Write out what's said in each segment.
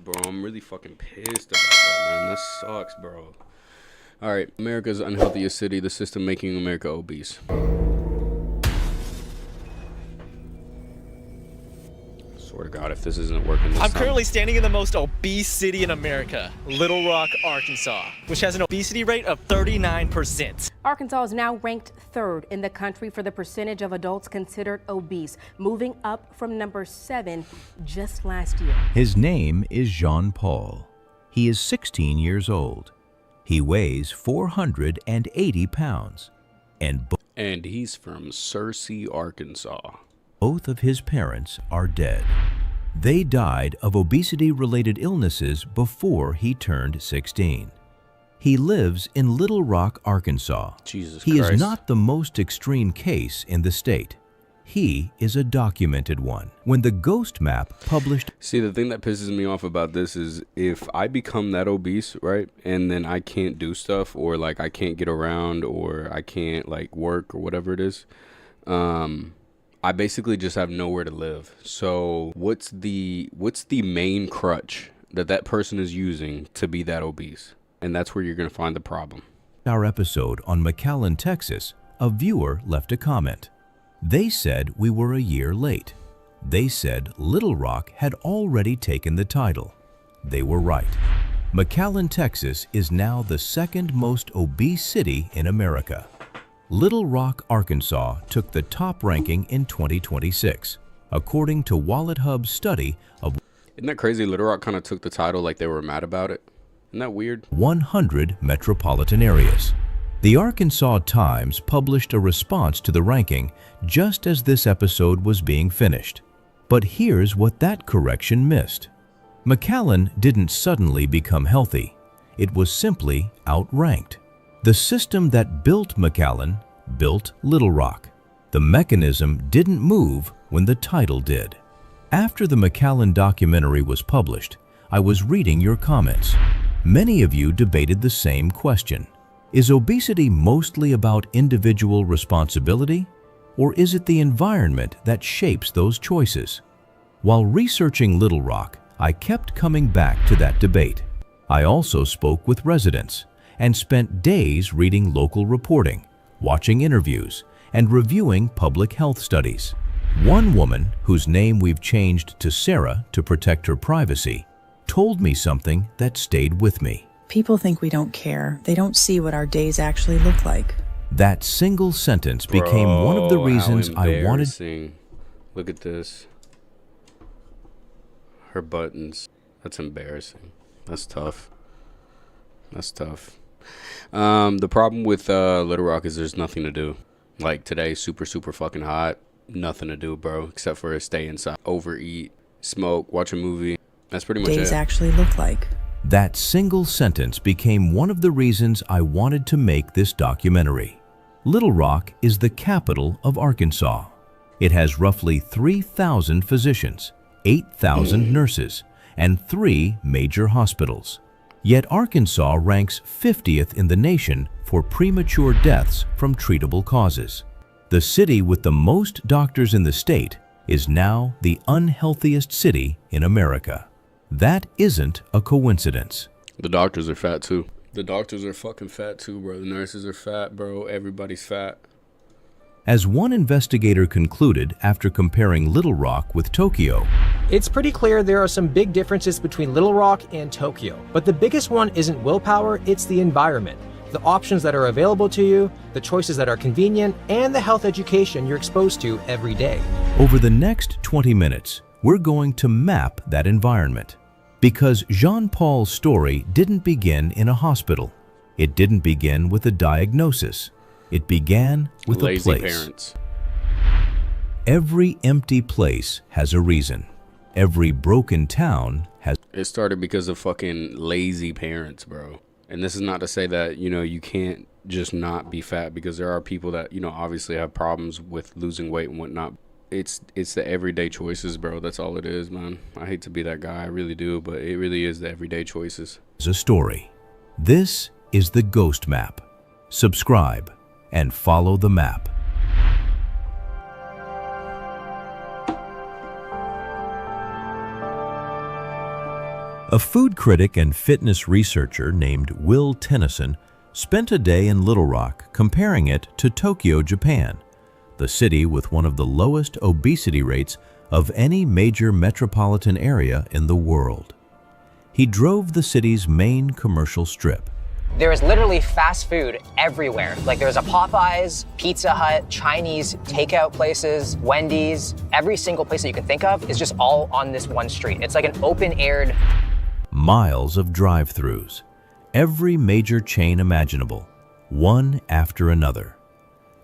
mad, bro. I'm really fucking pissed about that, man. That sucks, bro. All right, America's unhealthiest city, the system making America obese. Swear to God, if this isn't working this I'm time. currently standing in the most obese city in America, Little Rock, Arkansas, which has an obesity rate of 39%. Arkansas is now ranked third in the country for the percentage of adults considered obese, moving up from number 7 just last year. His name is Jean Paul. He is 16 years old. He weighs 480 pounds, and he's from Searcy, Arkansas. both of his parents are dead. They died of obesity-related illnesses before he turned 16. He lives in Little Rock, Arkansas. Jesus He Christ. is not the most extreme case in the state. He is a documented one. When the Ghost Map published... See, the thing that pisses me off about this is if I become that obese, right, and then I can't do stuff, or like I can't get around, or I can't like work or whatever it is, I basically just have nowhere to live. So what's the main crutch that person is using to be that obese? And that's where you're going to find the problem. Our episode on McAllen, Texas, a viewer left a comment. They said we were a year late. They said Little Rock had already taken the title. They were right. McAllen, Texas is now the second most obese city in America. Little Rock, Arkansas took the top ranking in 2026, according to WalletHub's study of Isn't that crazy? Little Rock kind of took the title like they were mad about it. Isn't that weird? 100 metropolitan areas. The Arkansas Times published a response to the ranking just as this episode was being finished. But here's what that correction missed. McAllen didn't suddenly become healthy. It was simply outranked. The system that built McAllen built Little Rock. The mechanism didn't move when the title did. After the McAllen documentary was published, I was reading your comments. Many of you debated the same question. Is obesity mostly about individual responsibility, or is it the environment that shapes those choices? While researching Little Rock, I kept coming back to that debate. I also spoke with residents and spent days reading local reporting, watching interviews, and reviewing public health studies. One woman, whose name we've changed to Sarah to protect her privacy, told me something that stayed with me. People think we don't care. They don't see what our days actually look like. That single sentence became one of the reasons I wanted... Embarrassing. Look at this. Her buttons. That's embarrassing. That's tough. That's tough. The problem with Little Rock is there's nothing to do. Like today, super fucking hot. Nothing to do, bro, except for stay inside, overeat, smoke, watch a movie. That's pretty much it. Days actually look like. That single sentence became one of the reasons I wanted to make this documentary. Little Rock is the capital of Arkansas. It has roughly 3,000 physicians, 8,000 nurses, and 3 major hospitals. Yet Arkansas ranks 50th in the nation for premature deaths from treatable causes. The city with the most doctors in the state is now the unhealthiest city in America. That isn't a coincidence. The doctors are fat too. The doctors are fucking fat too, bro. The nurses are fat, bro. Everybody's fat. As one investigator concluded after comparing Little Rock with Tokyo, it's pretty clear there are some big differences between Little Rock and Tokyo. But the biggest one isn't willpower, it's the environment. The options that are available to you, the choices that are convenient, and the health education you're exposed to every day. Over the next 20 minutes, we're going to map that environment. Because Jean Paul's story didn't begin in a hospital. It didn't begin with a diagnosis. It began with a place. Lazy parents. Every empty place has a reason. Every broken town has... It started because of fucking lazy parents, bro. And this is not to say that, you know, you can't just not be fat, because there are people that, you know, obviously have problems with losing weight and whatnot. It's the everyday choices, bro. That's all it is, man. I hate to be that guy, I really do, but it really is the everyday choices. A story. This is the Ghost Map. Subscribe and follow the map. A food critic and fitness researcher named Will Tennyson spent a day in Little Rock comparing it to Tokyo, Japan, the city with one of the lowest obesity rates of any major metropolitan area in the world. He drove the city's main commercial strip. There is literally fast food everywhere. Like there's a Popeyes, Pizza Hut, Chinese takeout places, Wendy's. Every single place that you can think of is just all on this one street. It's like an open-aired. Miles of drive-thrus, every major chain imaginable, one after another.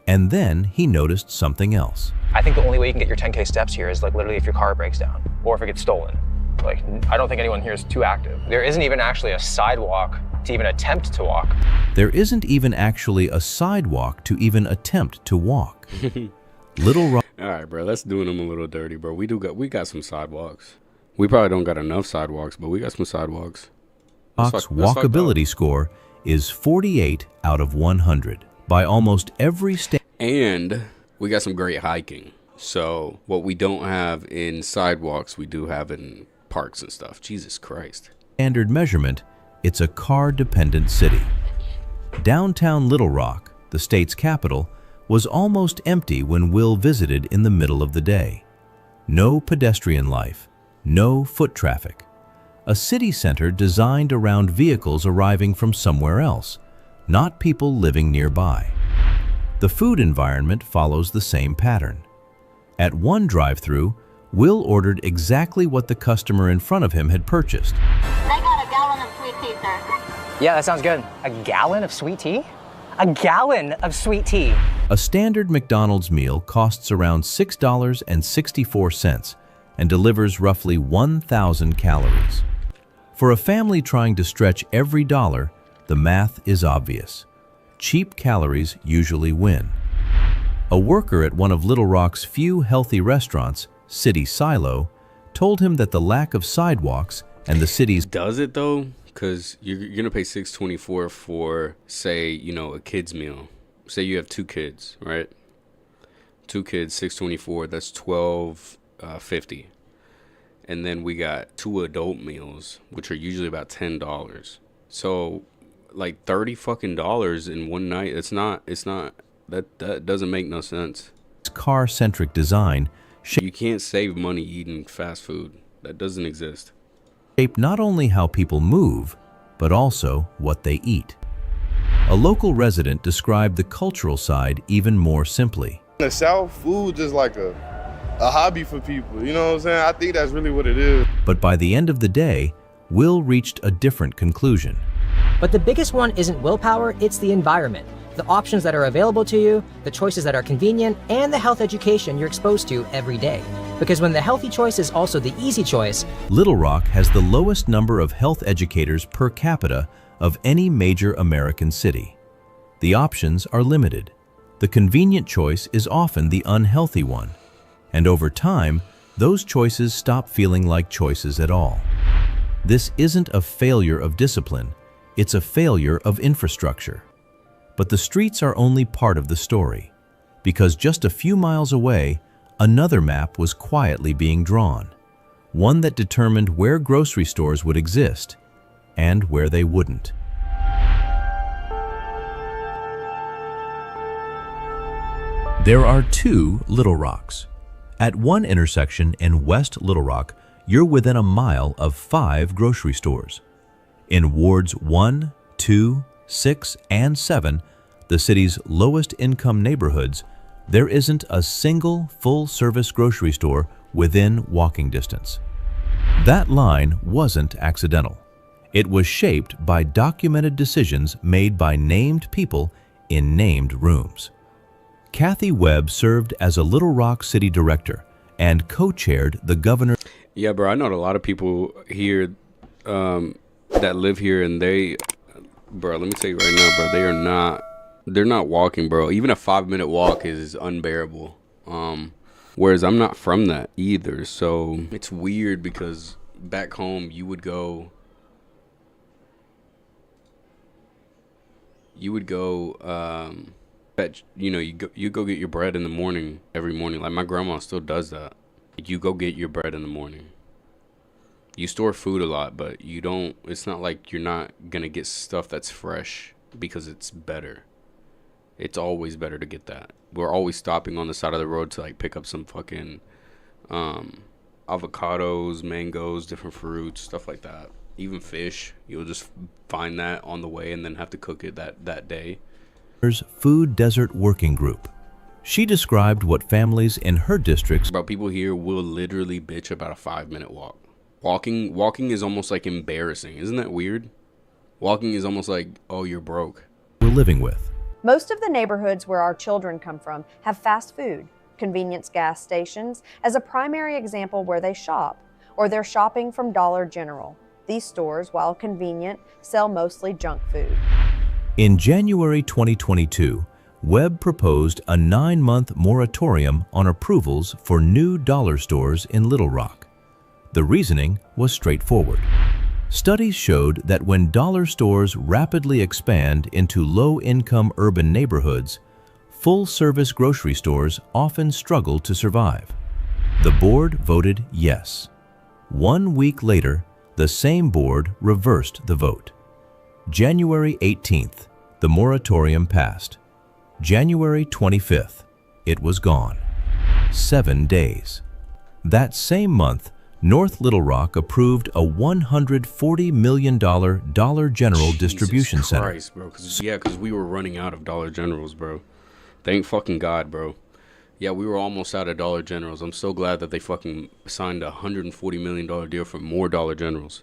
And then he noticed something else. I think the only way you can get your 10K steps here is like literally if your car breaks down or if it gets stolen. Like, I don't think anyone here is too active. There isn't even actually a sidewalk to even attempt to walk. There isn't even actually a sidewalk to even attempt to walk. Little Rock. All right, bro. Let's do them a little dirty, bro. We got some sidewalks. We probably don't got enough sidewalks, but we got some sidewalks. Rock's walkability score is 48 out of 100 by almost every state. And we got some great hiking. So what we don't have in sidewalks, we do have in parks and stuff. Jesus Christ. Standard measurement, it's a car-dependent city. Downtown Little Rock, the state's capital, was almost empty when Will visited in the middle of the day. No pedestrian life, no foot traffic. A city center designed around vehicles arriving from somewhere else, not people living nearby. The food environment follows the same pattern. At one drive-thru, Will ordered exactly what the customer in front of him had purchased. I got a gallon of sweet tea, sir. Yeah, that sounds good. A gallon of sweet tea? A gallon of sweet tea. A standard McDonald's meal costs around $6.64 and delivers roughly 1,000 calories. For a family trying to stretch every dollar, the math is obvious. Cheap calories usually win. A worker at one of Little Rock's few healthy restaurants, City Silo, told him that the lack of sidewalks and the city's... Does it though? Because you're going to pay $6.24 for, say, a kid's meal. Say you have 2 kids, right? 2 kids, $6.24, that's $12.50. And then we got 2 adult meals, which are usually about $10. So like $30 fucking in one night. That doesn't make no sense. Car-centric design You can't save money eating fast food. That doesn't exist. shape not only how people move, but also what they eat. A local resident described the cultural side even more simply. In the South, food is like a hobby for people. You know what I'm saying? I think that's really what it is. But by the end of the day, Will reached a different conclusion. But the biggest one isn't willpower, it's the environment. The options that are available to you, the choices that are convenient, and the health education you're exposed to every day. Because when the healthy choice is also the easy choice, Little Rock has the lowest number of health educators per capita of any major American city. The options are limited. The convenient choice is often the unhealthy one. And over time, those choices stop feeling like choices at all. This isn't a failure of discipline, it's a failure of infrastructure. But the streets are only part of the story, because just a few miles away, another map was quietly being drawn, one that determined where grocery stores would exist and where they wouldn't. There are 2 Little Rocks. At one intersection in West Little Rock, you're within a mile of 5 grocery stores. In wards 1, 2, 6, and 7, the city's lowest income neighborhoods, there isn't a single full-service grocery store within walking distance. That line wasn't accidental. It was shaped by documented decisions made by named people in named rooms. Kathy Webb served as a Little Rock city director and co-chaired the governor. Yeah, bro, I know a lot of people here that live here, and bro, let me tell you right now, bro, they're not walking, bro. Even a 5-minute walk is unbearable. Whereas I'm not from that either, so it's weird because back home you would go you go get your bread in the morning every morning. Like my grandma still does that. You go get your bread in the morning. You store food a lot, but you don't, it's not like you're not gonna get stuff that's fresh because it's better. It's always better to get that. We're always stopping on the side of the road to like pick up some fucking avocados, mangoes, different fruits, stuff like that. Even fish, you'll just find that on the way and then have to cook it that day. Food Desert Working Group. She described what families in her districts. Bro, people here will literally bitch about a 5-minute walk. Walking is almost like embarrassing. Isn't that weird? Walking is almost like, oh, you're broke. We're living with. Most of the neighborhoods where our children come from have fast food, convenience gas stations as a primary example where they shop, or they're shopping from Dollar General. These stores, while convenient, sell mostly junk food. In January 2022, Webb proposed a 9-month moratorium on approvals for new dollar stores in Little Rock. The reasoning was straightforward. Studies showed that when dollar stores rapidly expand into low-income urban neighborhoods, full-service grocery stores often struggle to survive. The board voted yes. 1 week later, the same board reversed the vote. January 18th, the moratorium passed. January 25th, it was gone. 7 days. That same month, North Little Rock approved a $140 million Dollar General distribution center. Jesus Christ, bro. Because we were running out of Dollar Generals, bro. Thank fucking God, bro. Yeah, we were almost out of Dollar Generals. I'm so glad that they fucking signed a $140 million deal for more Dollar Generals.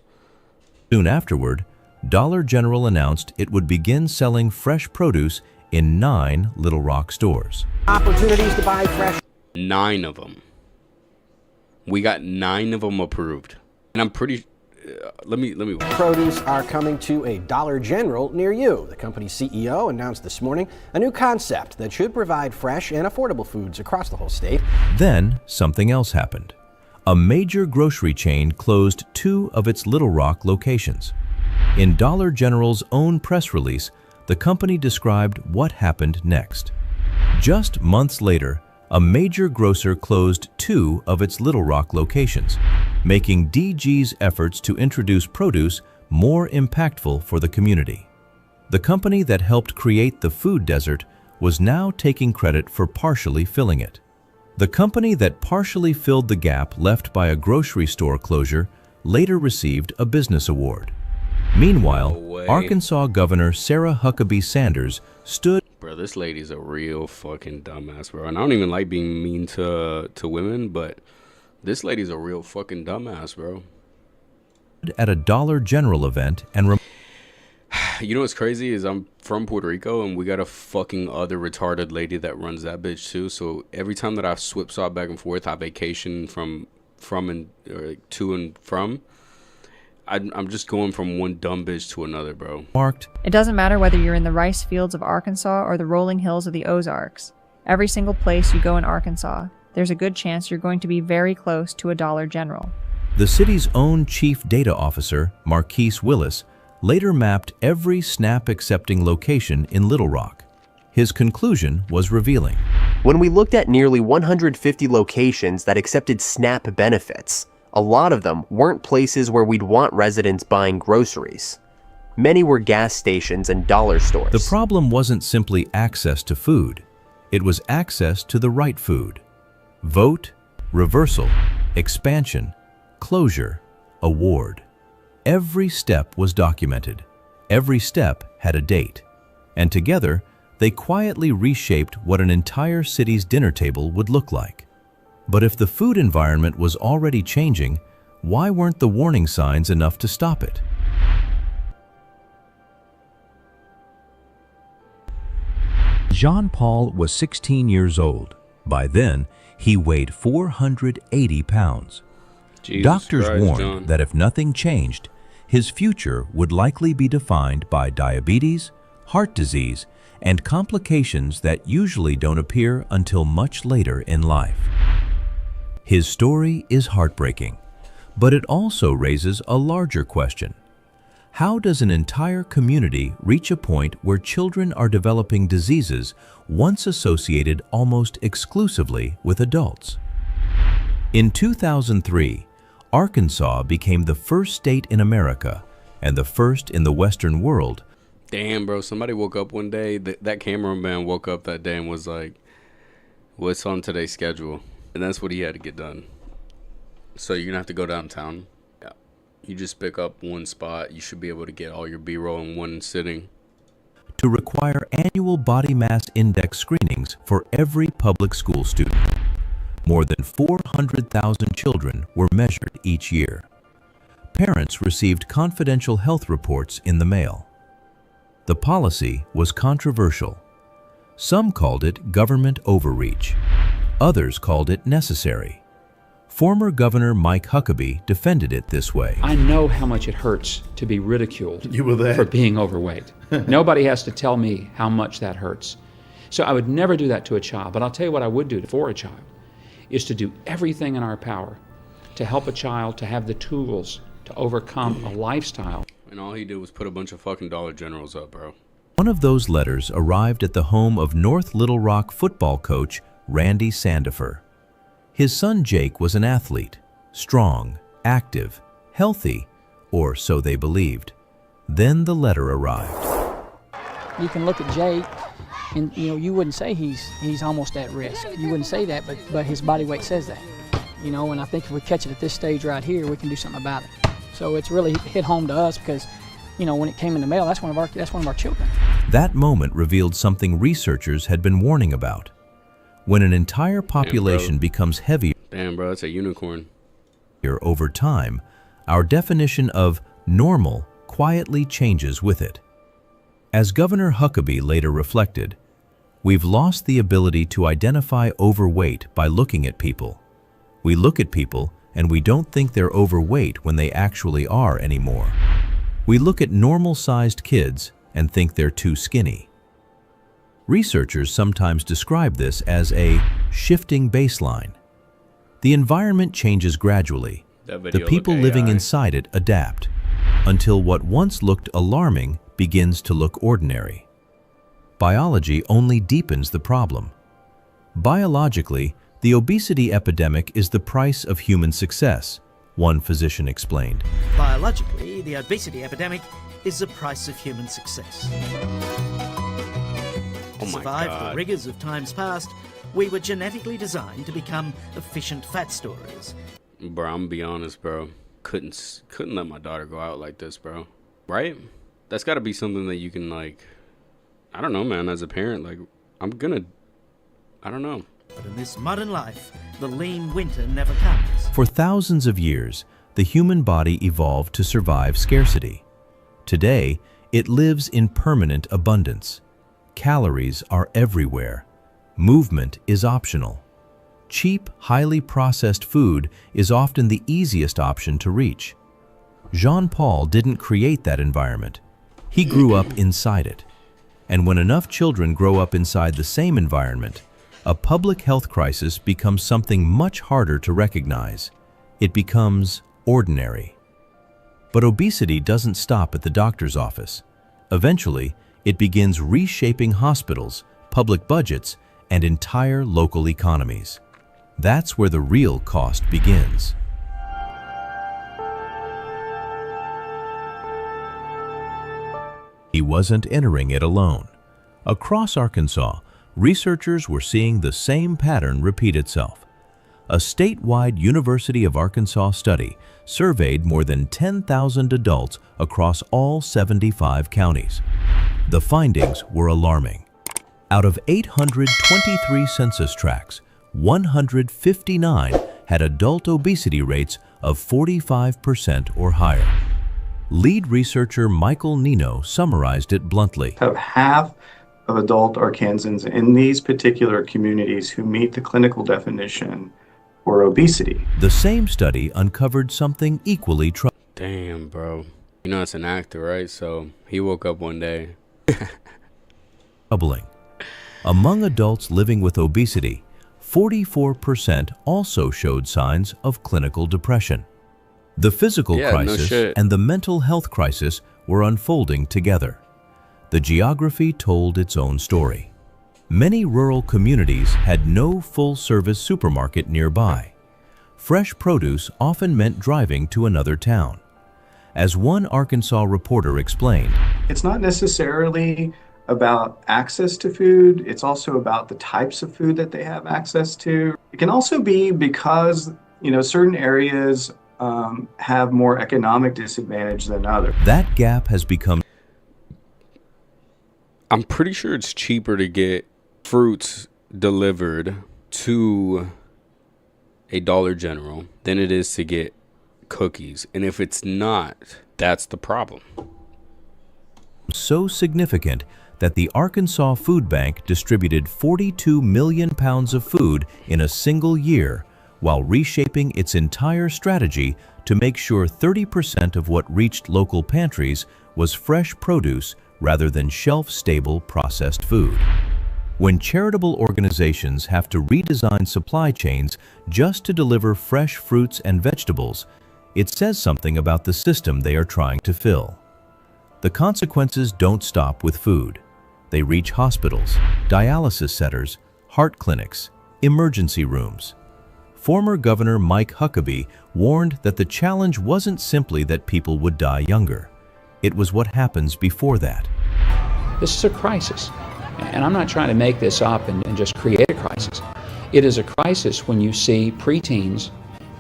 Soon afterward, Dollar General announced it would begin selling fresh produce in 9 Little Rock stores. Opportunities to buy fresh. 9 of them. We got 9 of them approved. And I'm pretty... let me... Produce are coming to a Dollar General near you. The company's CEO announced this morning a new concept that should provide fresh and affordable foods across the whole state. Then something else happened. A major grocery chain closed 2 of its Little Rock locations. In Dollar General's own press release, the company described what happened next. Just months later, a major grocer closed 2 of its Little Rock locations, making DG's efforts to introduce produce more impactful for the community. The company that helped create the food desert was now taking credit for partially filling it. The company that partially filled the gap left by a grocery store closure later received a business award. Meanwhile, Arkansas Governor Sarah Huckabee Sanders stood. Bro, this lady's a real fucking dumbass, bro. And I don't even like being mean to women, but this lady's a real fucking dumbass, bro. At a Dollar General event and you know what's crazy is I'm from Puerto Rico and we got a fucking other retarded lady that runs that bitch too. So every time that I swap back and forth, I vacation from and to and from. I'm just going from one dumb bitch to another, bro. Marked. It doesn't matter whether you're in the rice fields of Arkansas or the rolling hills of the Ozarks. Every single place you go in Arkansas, there's a good chance you're going to be very close to a Dollar General. The city's own chief data officer, Marquise Willis, later mapped every SNAP-accepting location in Little Rock. His conclusion was revealing. When we looked at nearly 150 locations that accepted SNAP benefits, a lot of them weren't places where we'd want residents buying groceries. Many were gas stations and dollar stores. The problem wasn't simply access to food. It was access to the right food. Vote, reversal, expansion, closure, award. Every step was documented. Every step had a date. And together, they quietly reshaped what an entire city's dinner table would look like. But if the food environment was already changing, why weren't the warning signs enough to stop it? Jean-Paul was 16 years old. By then, he weighed 480 pounds. Doctors warned that if nothing changed, his future would likely be defined by diabetes, heart disease, and complications that usually don't appear until much later in life. His story is heartbreaking, but it also raises a larger question. How does an entire community reach a point where children are developing diseases once associated almost exclusively with adults? In 2003, Arkansas became the first state in America and the first in the Western world. Damn, bro, somebody woke up one day, that cameraman woke up that day and was like, what's on today's schedule? And that's what he had to get done. So you're gonna have to go downtown. Yeah. You just pick up one spot. You should be able to get all your B-roll in one sitting. To require annual body mass index screenings for every public school student. More than 400,000 children were measured each year. Parents received confidential health reports in the mail. The policy was controversial. Some called it government overreach. Others called it necessary. Former Governor Mike Huckabee defended it this way. I know how much it hurts to be ridiculed for being overweight. Nobody has to tell me how much that hurts. So I would never do that to a child, but I'll tell you what I would do for a child, is to do everything in our power to help a child to have the tools to overcome a lifestyle. And all he did was put a bunch of fucking Dollar Generals up, bro. One of those letters arrived at the home of North Little Rock football coach Randy Sandifer. His son Jake was an athlete, strong, active, healthy, or so they believed. Then the letter arrived. You can look at Jake, and you wouldn't say he's almost at risk. You wouldn't say that, but his body weight says that. And I think if we catch it at this stage right here, we can do something about it. So it's really hit home to us because, when it came in the mail, that's one of our children. That moment revealed something researchers had been warning about. When an entire population becomes heavier, damn, bro, that's a unicorn. Over time, our definition of normal quietly changes with it. As Governor Huckabee later reflected, we've lost the ability to identify overweight by looking at people. We look at people and we don't think they're overweight when they actually are anymore. We look at normal-sized kids and think they're too skinny. Researchers sometimes describe this as a shifting baseline. The environment changes gradually. The people living inside it adapt, until what once looked alarming begins to look ordinary. Biology only deepens the problem. Biologically, the obesity epidemic is the price of human success, one physician explained. Biologically, the obesity epidemic is the price of human success. To survive the rigors of times past, we were genetically designed to become efficient fat storers. Bro, I'm gonna be honest, bro. Couldn't let my daughter go out like this, bro. Right? That's gotta be something that you can, I don't know, man, as a parent, I don't know. But in this modern life, the lean winter never comes. For thousands of years, the human body evolved to survive scarcity. Today, it lives in permanent abundance. Calories are everywhere. Movement is optional. Cheap, highly processed food is often the easiest option to reach. Jean-Paul didn't create that environment. He grew up inside it. And when enough children grow up inside the same environment, a public health crisis becomes something much harder to recognize. It becomes ordinary. But obesity doesn't stop at the doctor's office. Eventually, it begins reshaping hospitals, public budgets, and entire local economies. That's where the real cost begins. He wasn't entering it alone. Across Arkansas, researchers were seeing the same pattern repeat itself. A statewide University of Arkansas study surveyed more than 10,000 adults across all 75 counties. The findings were alarming. Out of 823 census tracts, 159 had adult obesity rates of 45% or higher. Lead researcher Michael Nino summarized it bluntly. About half of adult Arkansans in these particular communities who meet the clinical definition for obesity. The same study uncovered something equally troubling. Damn, bro. It's an actor, right? So he woke up one day. Troubling. Among adults living with obesity, 44% also showed signs of clinical depression. The physical crisis and the mental health crisis were unfolding together. The geography told its own story. Many rural communities had no full-service supermarket nearby. fresh produce often meant driving to another town. As one Arkansas reporter explained, it's not necessarily about access to food, it's also about the types of food that they have access to. It can also be because, certain areas have more economic disadvantage than others. That gap has become... I'm pretty sure it's cheaper to get fruits delivered to a Dollar General than it is to get cookies. And if it's not, that's the problem. So significant that the Arkansas Food Bank distributed 42 million pounds of food in a single year, while reshaping its entire strategy to make sure 30% of what reached local pantries was fresh produce rather than shelf-stable processed food. When charitable organizations have to redesign supply chains just to deliver fresh fruits and vegetables, it says something about the system they are trying to fill. The consequences don't stop with food. They reach hospitals, dialysis centers, heart clinics, emergency rooms. Former Governor Mike Huckabee warned that the challenge wasn't simply that people would die younger. It was what happens before that. This is a crisis. And I'm not trying to make this up and just create a crisis. It is a crisis when you see preteens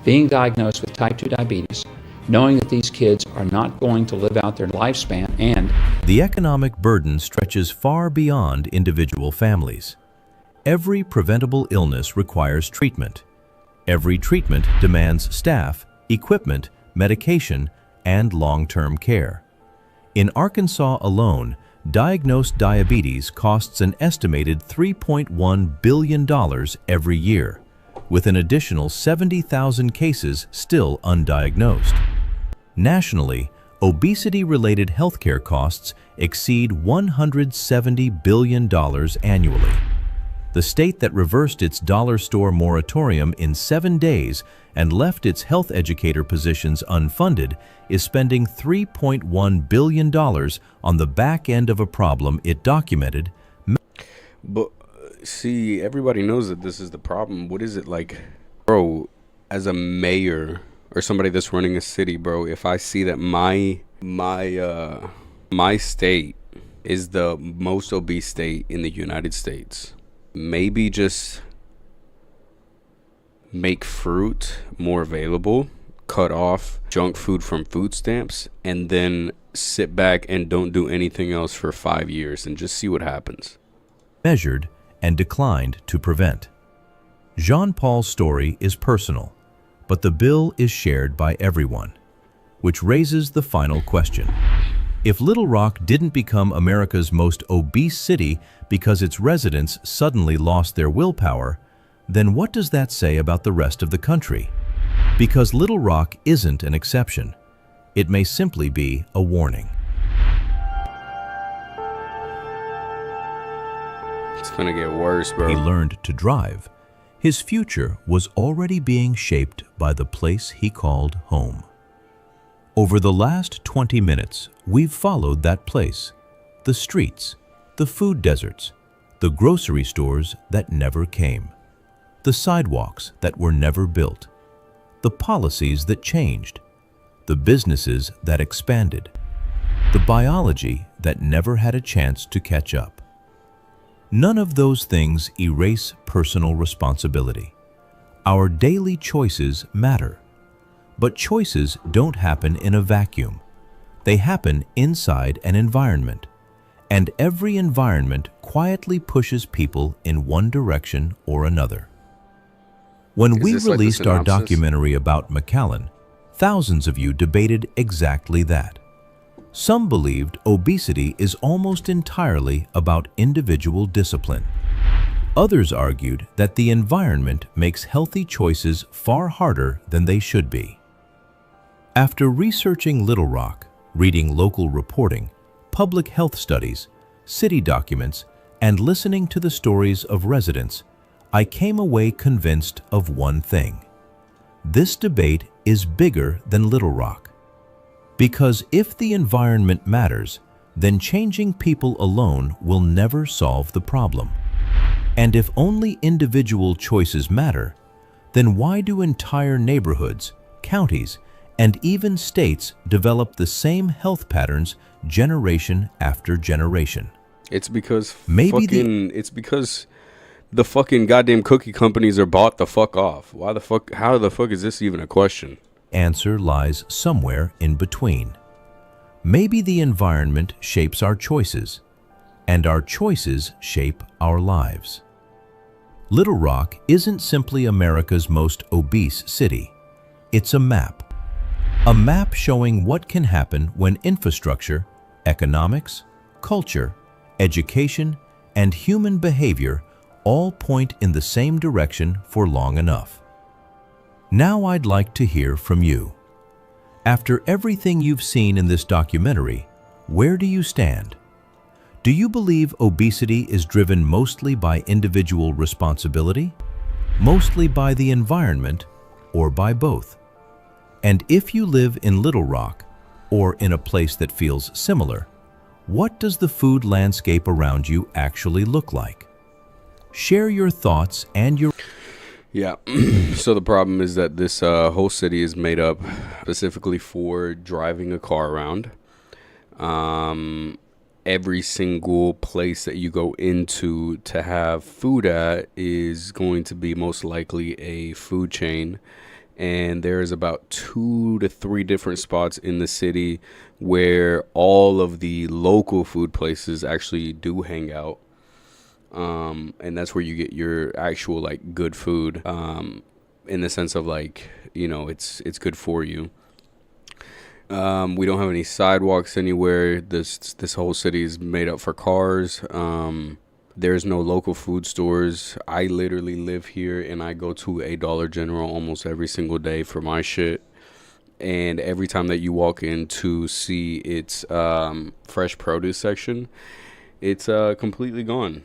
being diagnosed with type 2 diabetes, knowing that these kids are not going to live out their lifespan, and the economic burden stretches far beyond individual families. Every preventable illness requires treatment. Every treatment demands staff, equipment, medication, and long-term care. In Arkansas alone, diagnosed diabetes costs an estimated $3.1 billion every year, with an additional 70,000 cases still undiagnosed. Nationally, obesity-related healthcare costs exceed $170 billion annually. The state that reversed its dollar store moratorium in 7 days and left its health educator positions unfunded is spending $3.1 billion on the back end of a problem it documented. But see, everybody knows that this is the problem. What is it like, bro, as a mayor or somebody that's running a city, bro, if I see that my state is the most obese state in the United States, maybe just make fruit more available, cut off junk food from food stamps, and then sit back and don't do anything else for 5 years and just see what happens. Measured and declined to prevent. Jean Paul's story is personal, but the bill is shared by everyone, which raises the final question. If Little Rock didn't become America's most obese city because its residents suddenly lost their willpower, then what does that say about the rest of the country? Because Little Rock isn't an exception. It may simply be a warning. It's gonna get worse, bro. He learned to drive. His future was already being shaped by the place he called home. Over the last 20 minutes, we've followed that place. The streets, the food deserts, the grocery stores that never came, the sidewalks that were never built, the policies that changed, the businesses that expanded, the biology that never had a chance to catch up. None of those things erase personal responsibility. Our daily choices matter. But choices don't happen in a vacuum. They happen inside an environment. And every environment quietly pushes people in one direction or another. When we released our documentary about McAllen, thousands of you debated exactly that. Some believed obesity is almost entirely about individual discipline. Others argued that the environment makes healthy choices far harder than they should be. After researching Little Rock, reading local reporting, public health studies, city documents, and listening to the stories of residents, I came away convinced of one thing. This debate is bigger than Little Rock. Because if the environment matters, then changing people alone will never solve the problem. And if only individual choices matter, then why do entire neighborhoods, counties, and even states develop the same health patterns generation after generation? It's because Maybe it's because the fucking goddamn cookie companies are bought the fuck off. How the fuck is this even a question? Answer lies somewhere in between. Maybe the environment shapes our choices, and our choices shape our lives. Little Rock isn't simply America's most obese city. It's a map. A map showing what can happen when infrastructure, economics, culture, education, and human behavior all point in the same direction for long enough. Now I'd like to hear from you. After everything you've seen in this documentary, where do you stand? Do you believe obesity is driven mostly by individual responsibility, mostly by the environment, or by both? And if you live in Little Rock, or in a place that feels similar, what does the food landscape around you actually look like? Share your thoughts and your... Yeah, so the problem is that this whole city is made up specifically for driving a car around. Every single place that you go into to have food at is going to be most likely a food chain. And there's about 2 to 3 different spots in the city where all of the local food places actually do hang out. And that's where you get your actual like good food, in the sense of like, you know, it's good for you. We don't have any sidewalks anywhere. This whole city is made up for cars. There's no local food stores. I literally live here and I go to a Dollar General almost every single day for my shit. And every time that you walk in to see its fresh produce section, it's completely gone.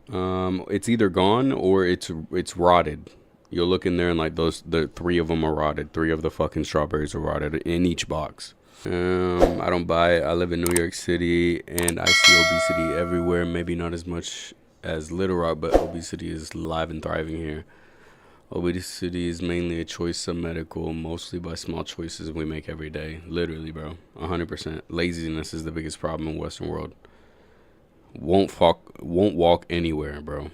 It's either gone or it's rotted. You'll look in there and like the 3 of them are rotted. 3 of the fucking strawberries are rotted in each box. I don't buy it. I live in New York City and I see obesity everywhere. Maybe not as much as Little Rock, but obesity is live and thriving here. Obesity is mainly a choice of medical, mostly by small choices we make every day. Literally, bro. 100%. Laziness is the biggest problem in the Western world. Won't walk anywhere, bro.